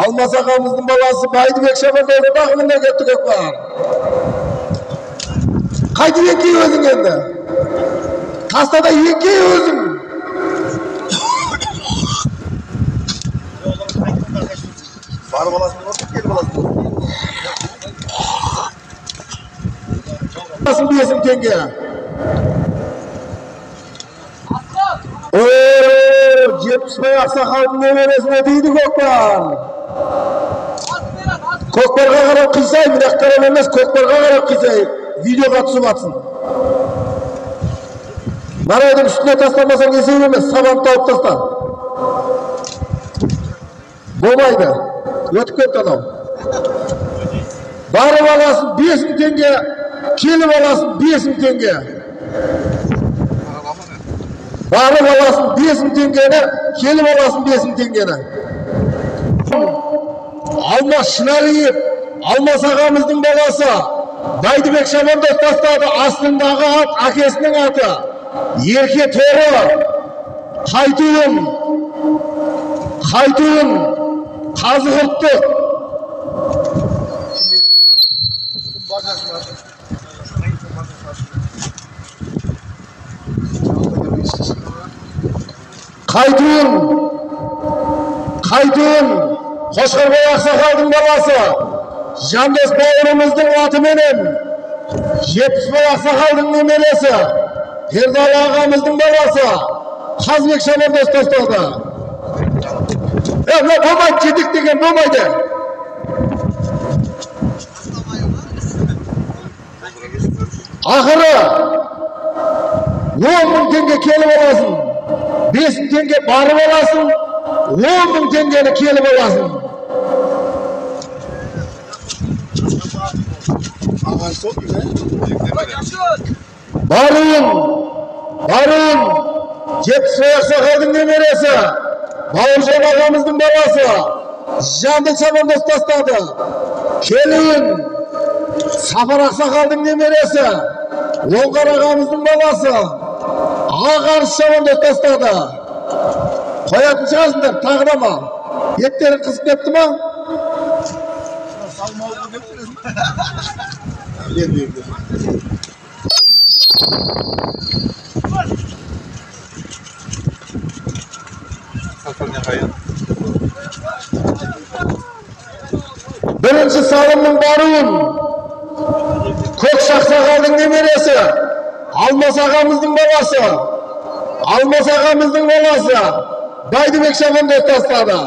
Almaz ağamыздың баласы Байдыбек Шабандозды бағымында кетті Көкпар. Қайтып екей өзің енді? Тастада екей өзің. Бар баласын болсын, кел баласын. Басын бесім теңге. Жетпісбай ақсақалдың немересіне дейді Көкпар. Көкпарға қарап қисай, бірақ қарап емес, Көкпарға қарап қисай. Видеоға түсіп атсын. Марайдың үстіне тастамасаң есеп емес, сабанды тауып таста. Болмайды. Өтіп кетті анау. Барып аласың 5000 теңге, келіп аласың 5000 теңге. Барып аласың 5000 теңгені, келіп аласың 5000 теңгені. Алмас Шыналиев, Алмас ағамыздың баласы, Байдыбек Шабандоз тастады, астындағы ат, әкесінің аты. Ерке торы, қайтуын, қазығырттық. Қайтуын, Қошқарбай ақсақалдың баласы, Жандос бауырымыздың атыменен, Жетпісбай ақсақалдың немересі, Ердалы ағамыздың баласы, Қазбек Шабандоз тастады. Болмайды, жетік деген болмайды. Ақыры 10.000 теңге келіп аласың, 5.000 теңге барып аласың, 10.000 теңгені келіп аласың. Баруын, Жетпісбай ақсақалдың немересі, Бауыржан ағамыздың баласы, Жандос Шабандоз тастады. Келуін, Сапар ақсақалдың немересі, Оңғар ағамыздың баласы, Ағарыс Шабандоз тастады. Қоятын шығасыңдар, тағырама. Еттерің қызып кетті ма? Бірінші салымның баруын, Көк Шақсақалдың немересі, Алмас ағамыздың баласы, Байдыбек Шабандоз тастады.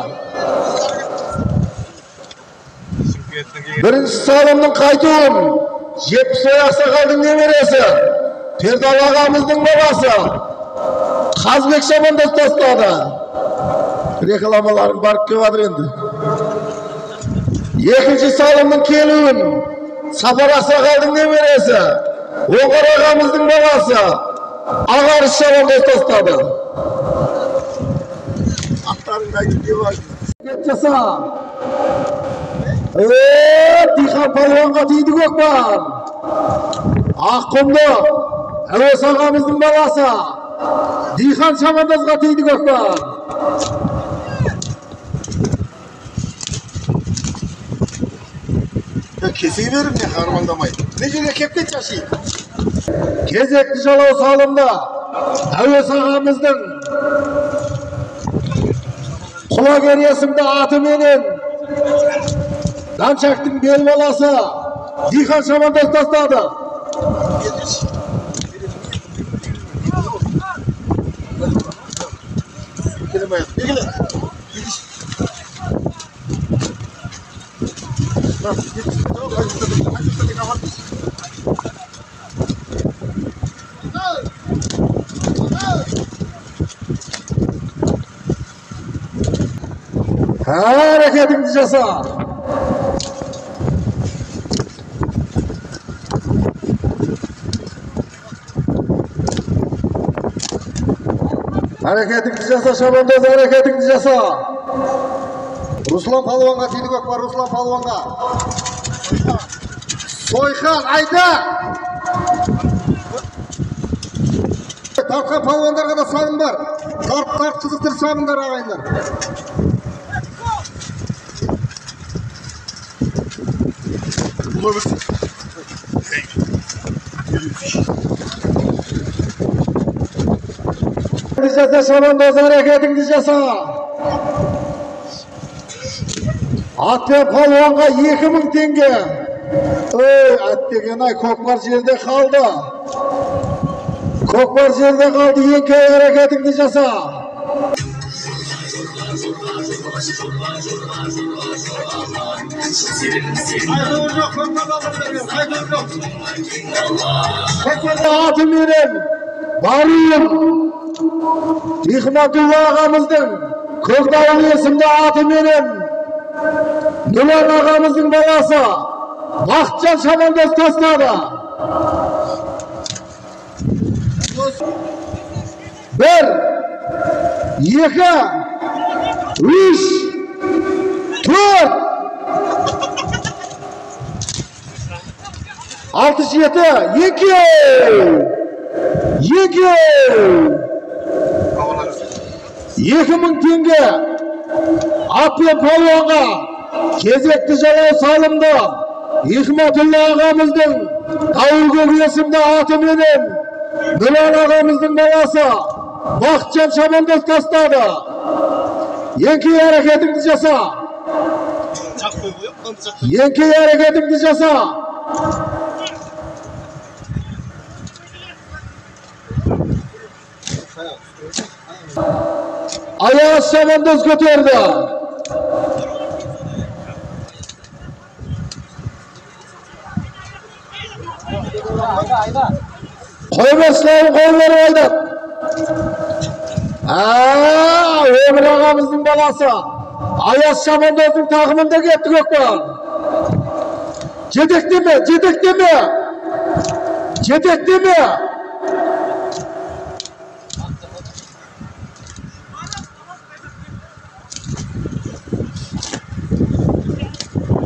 Бірінші салымның қайтуын, Жетпісбай ақсақалдың немересі, Пердалы ағамыздың баласы, Қазбек Шабандоз тастады. Рекламаларың барып кевадыр енді. Екінші салымның келуін, Сапар ақсақалдың немересі, Оңғар ағамыздың баласы, Ағарыс Шабандоз тастады. Жаса. Дихан палуанға тиді Көкпар. Аққұмды, Әуес ағамыздың баласы, Дихан Шабандозға тиді Көкпар. Кесей берім не қармандамай. Не жерге кепкен шаши? Кезекті жалау салымда Әуес ағамыздың Құлагер есімді атыменен Даншақтың бел баласы Дихан Шабандоз тастады. Hareketini jasa. Hareketini jasa Şabandoz, hareketini jasa. Ruslan Palvonga tiydi Көкпар, Ruslan Palvonga. Soykan ayda. Tarkan Palvonlarga da salım var. Tarp kızıktırsanlar ağaylar. Diyecekse şamandoz hareketini diyecekse. At ve palvonga 2000 tenge. At degen ay kokbar yerde kaldı. Kokbar yerde kaldı. Yenkey hareketini diyecekse. Atım yerim. Varıyım. Hikmetullah ağamızın Kökdağlı isimli atım yerim. Nurhan ağamızın balası. Vakçan Şamandoz tasladı. Bir, iki, üç, dört, 67, 2000 tenge at ve palvonga kezekli jalao salımdı. Hikmetullah ağamızın Davul isimli atım yerim. Nurhan ağamızın balası Vakçan Şamandoz tasladı. Yenkey hareketim diyecekse. Yenkey hareketim diyecekse. Ayağı Şamandoz götürdü. Koymuşlar kolları oynadı. Ömür ağamızın balası. Ayaz Şamandoz'un takımında gitti Gökmen. Cedekti mi? Cedekti mi? Cedekti mi?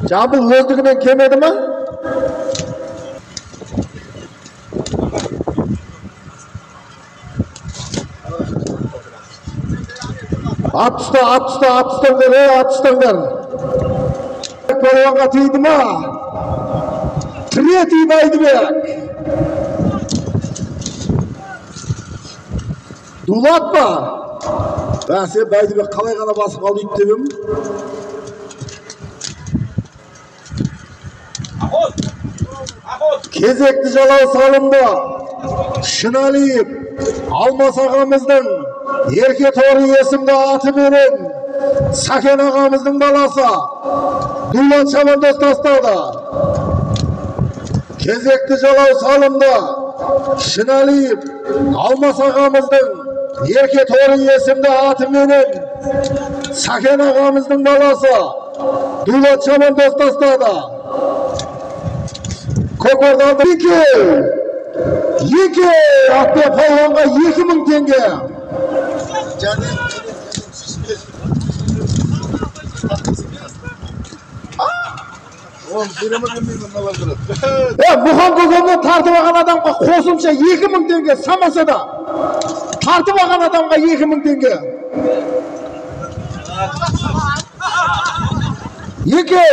Cabıl gözlüğünden kemedi mi? At üstten ver. Palvonga tiydi mi? Tire tiymaydi mi? Dulatma. Ben size baydı bir kalay kana basıp alayım dedim. Kezekli jalao salımdı. Şınalıyıp Almas ağamızın Erke Tori isimli atı verin. Saken ağamızın balası Dulat Şamandoz tasladı. Kezekli jalao salımdı. Şınalıyıp Almas ağamızın Erke Tori isimli atı verin. Saken ağamızın balası Dulat Şamandoz tasladı. Kokordan Yeke at ve palvonga 2000 tenge. Muhan kokomda tartı bakan adamga kosumça 2000 tenge samasa da. Tartı bakan adamga 2000 tenge. Yeke.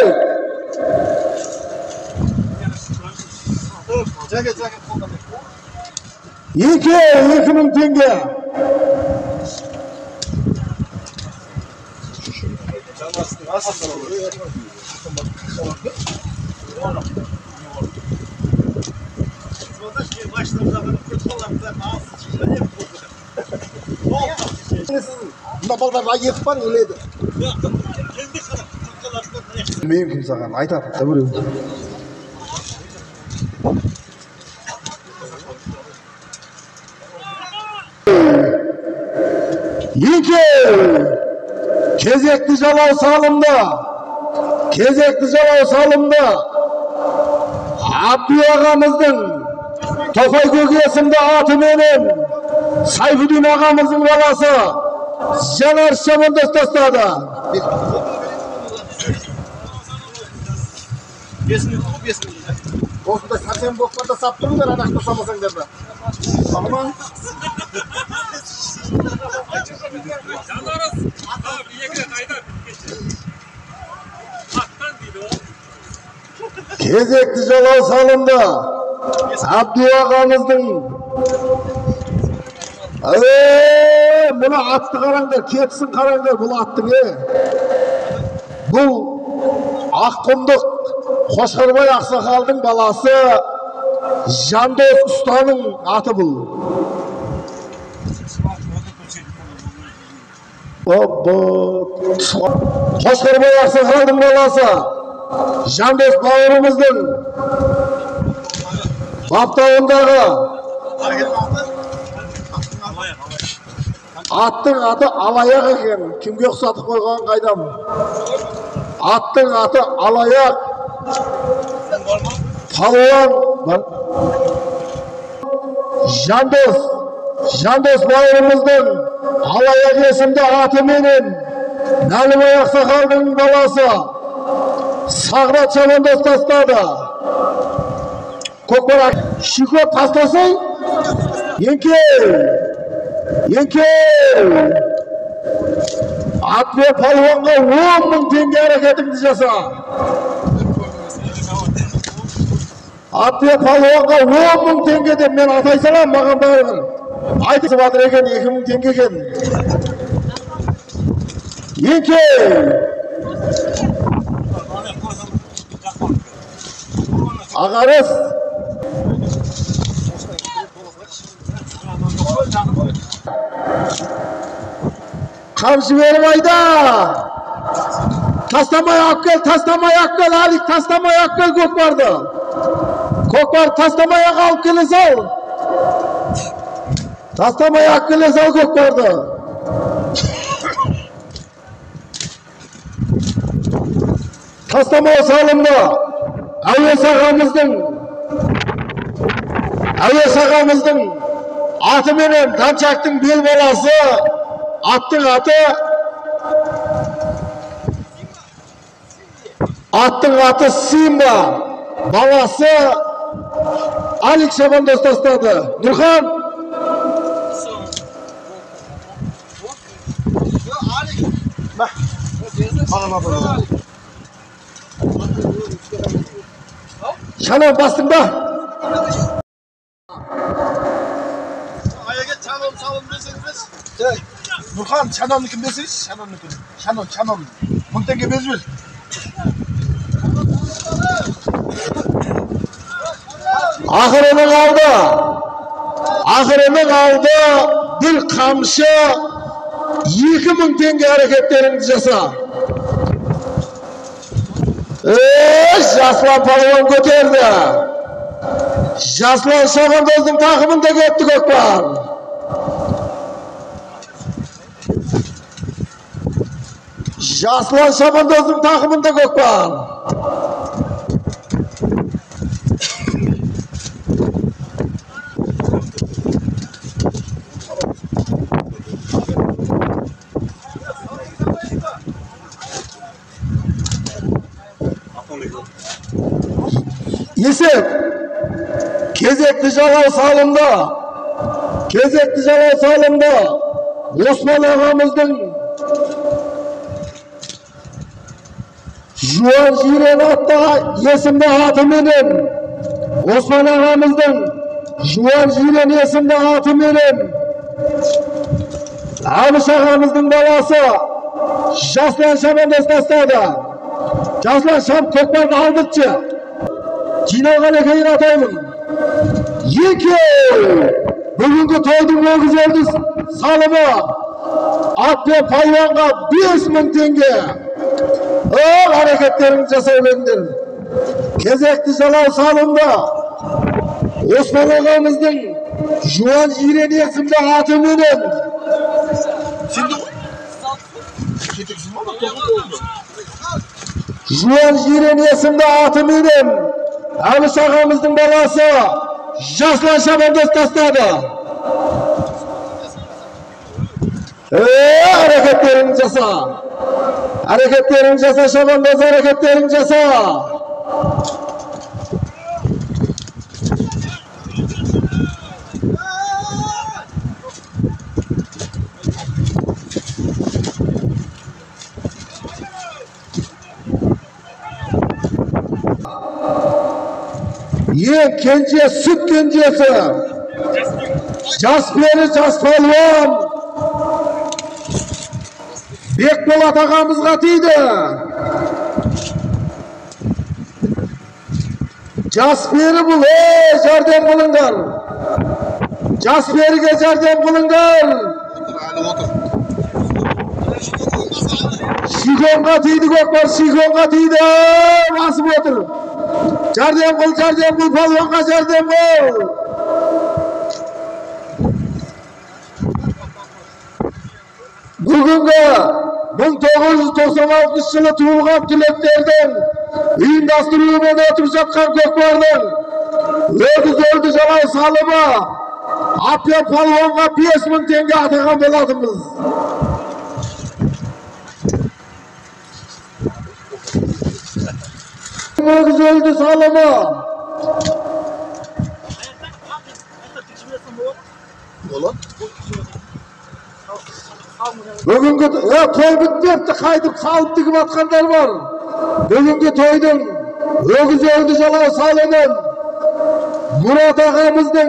Yeke 2000 tenge. Bunda ballar ayet var öyleydi. Benim kimse kan ayta tabii. Yeke kezekli jalao salımda Abdü ağamızın Tofay Gökyesim'de atı benim Sayfudin ağamızın balası Caner Şamandoz tasladı. Осындай сәрсен боқтарда сап тұрыңдар, адақты самасаңдар да. Tamam. Кезекti жалау salındı. Abdi ağamыздың. Buna attı qarаңдар, ketsin qarаңдар, бұл attың. Бұл Аққұмдық Қошқарбай Ақсақалдың баласы Жандос Ұстаның аты бұл. Қошқарбай Ақсақалдың баласы Жандос бауырымыздың баптауындағы аттың аты Алаяқ екен. Кімге ұқсатып қойған қайдам? Аттың аты Алаяқ. Палуан Жандос бауырымыздың Алаяқ есімді атыменен Нәлібай Ақсақалдың баласы Сағрат Шабандоз тастады. Көкпар шикот тастасың? Еңке! Ат пен палуанға 10.000 теңге әрекетіңді жаса. Ат пен палуанға 10.000 теңге деп мен атай салам, маған бәрібір. Айтысы батыр екен 2.000 теңге екен. Еңке! Ағарыс! Қамшы беріп айда! Тастамай ақкел, Алик, тастамай ақкел көкпарды. Көкпар тастамай алып келе сал. Тастамай ақкеле сал көкпарды. Тастамай салымды. Әуес ағамыздың аты менен Данчактың бел баласы, аттың аты Симба, баласы Алик Шабандоз тастады. Нұрхан! Şanan bastın da. Ayağa çalın deseniz. Nurhan Şanon'u kim desiniz? Şanon'u kim? Şanon. 1000 tenge bezbir. Ahırının aldı. Bir kamşı 2000 tenge hareketlerini jasa. Жаслан палуан көтерді. Жаслан Шабандоздың тақымында кетті көкпар. Жаслан Шабандоздың тақымында көкпар. Есеп, кезекті жалау салымда Осман ағамыздың Жуан Жирен атты есімді атыменен Осман ағамыздың Жуан Жирен есімді атыменен Абыш ағамыздың баласы Жаслан Шабандоз тастады. Жаслан Шам көкпарды алдыртшы. Жиналған екенін атаймын. Бүгінгі тойдың өгізерді салымы ат пен палуанға 5000 теңге. Әрекеттеріңді жасай беріңдер. Кезекті жалау салымда Осман ағамыздың Жуан Жирен есімді атыменен Жуан Жирен есімді атыменен Абыш ағамыздың баласы Жаслан Шабандоз тастады. Әрекеттерін жаса Шабандоз, әрекеттерін жаса. Ең кенже süt kenjesi. Jas beri jas palvon. Bekbolat ağamızga tiydi. Jas beri bul, jardam kılınlar. Jas beriga jardam kılınlar. Şikonga tiydi Gökbar, şikonga tiydi. Basıp otur. Jardam kıl, palvonga jardam kıl. Bugungi 1996 yılı tuğulgan tüleklerden uyumdastırılığına oturup жатқан Gökbar'ın ödüz öldü жалау salımı Apya palvonga 5000 tenge atagan boladımız. Ödüz öldü salımı Bugünkü toy bitmepti, kaydıp salıp tigip atkanlar var. Bugünkü toydun ögüz öldü жалау salının Murat ağamыздың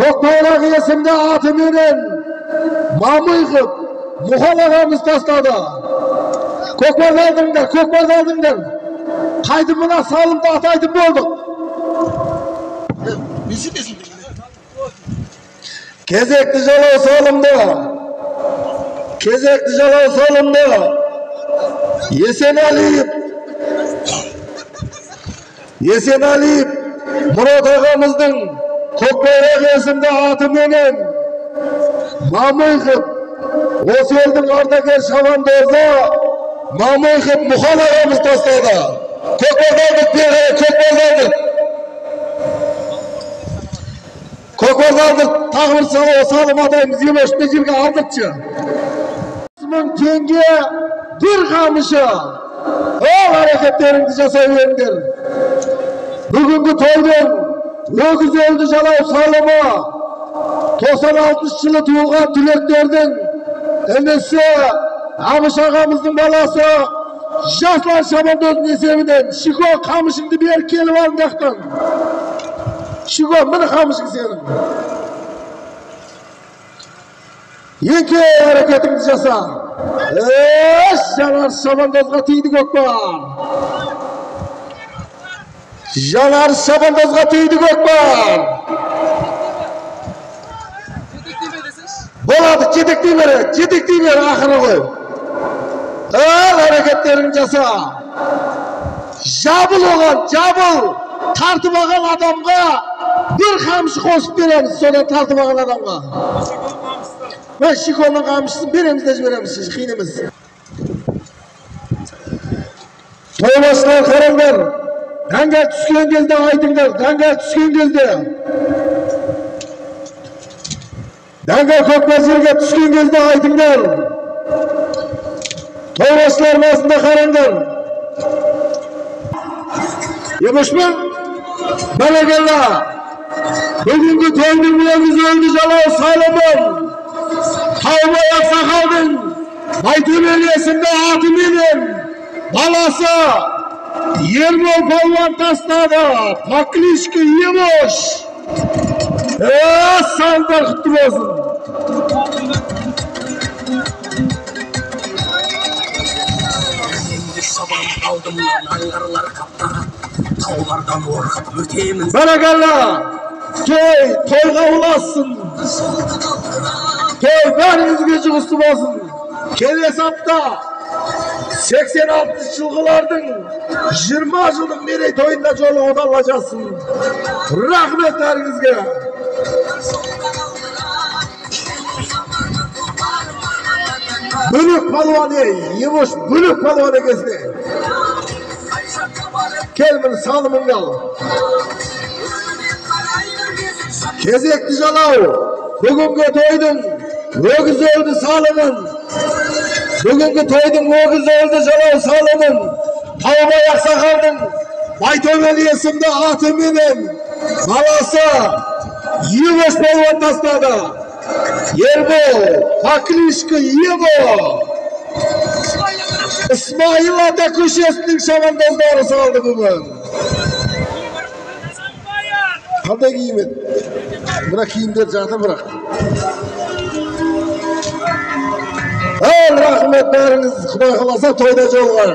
Көкбайрақ есімді атыменен мамыйғып Мұхал ağamыз тастады. Көкбайды алдыңдар. Қайды мына салымды атайтын болдық. Кезекті жалау salımda Esenaliyev Murat ağamыздың Көкбайрақ есімді атыменен мамыйғып осы елдің ардагер шабандозы мамыйғып Мұхал ağamыз тастады. Көкбарды тағы бір салым атайымыз емешті жерге алдықшы. 1000 tenge bir қамышы. Ол әрекеттеріңді жасай беріңдер. Бүгінгі тойдың ögüz öldü жалау салымы 96 yılı tuğulgan tüleklerдің enesi Amış ağamыздың balası Жаслан Шабандоздың есебінен Şiko қамышыңды бер келіп алындақтан. Şiko міне қамышың сенің. Екі әрекетіңді жаса. Жанар Шабандозға тиді Gökbar. Жанар Шабандозға тиді Gökbar. Болады, жетектей бер ақыры ғой. Әрекеттерін жаса. Жабыл оған, тартып алған адамға bir қамшы қосып береміз, содан тартып алған адамға. Şiko'nun қамшысын береміз де жібереміз, қиынымыз. Toybaşlar қараңдар. Дәңгәл түскен кезде айтыңдар, дәңгәл Көкбай жерге түскен кезде айтыңдар. Toybaşlar басында қараңдар. Емешпен, бәрекелла. Бүгінгі тойдың ögüz öldü жалау салымын. Таубай ақсақалдың Байтөбел есімді атыменен баласы Ербол палуан тастады. Покличка Емош. Салдар құтты болсын. Бәрекелла. Тойға ұлассın. Toy bәріңізге жұғысты болсын. Келесі апта 86 жылғылардың 20 жылдың мерейтойында жолығуды Алла жазсын. Рахмет бәріңізге. Bölük palvan Емош, bölük palvan ekesine. Kelmini salımın kal. Kezekli жалау. Bugünkü toydun ögüz öldü salımın. Bugünkü toydun ögüz öldü жалау salımın. Taubay ақсақалдың Байтөбел есімді атыменен баласы Емош палуан тастады. Ербол, Покличка Емо. İsmail Ata köşesinin şamandozları saldı bugün. Qanday kiyim? Buna kiyimler zaten bırak. Rahmetleriniz Xudoy xolasa to'yda jolg'ar.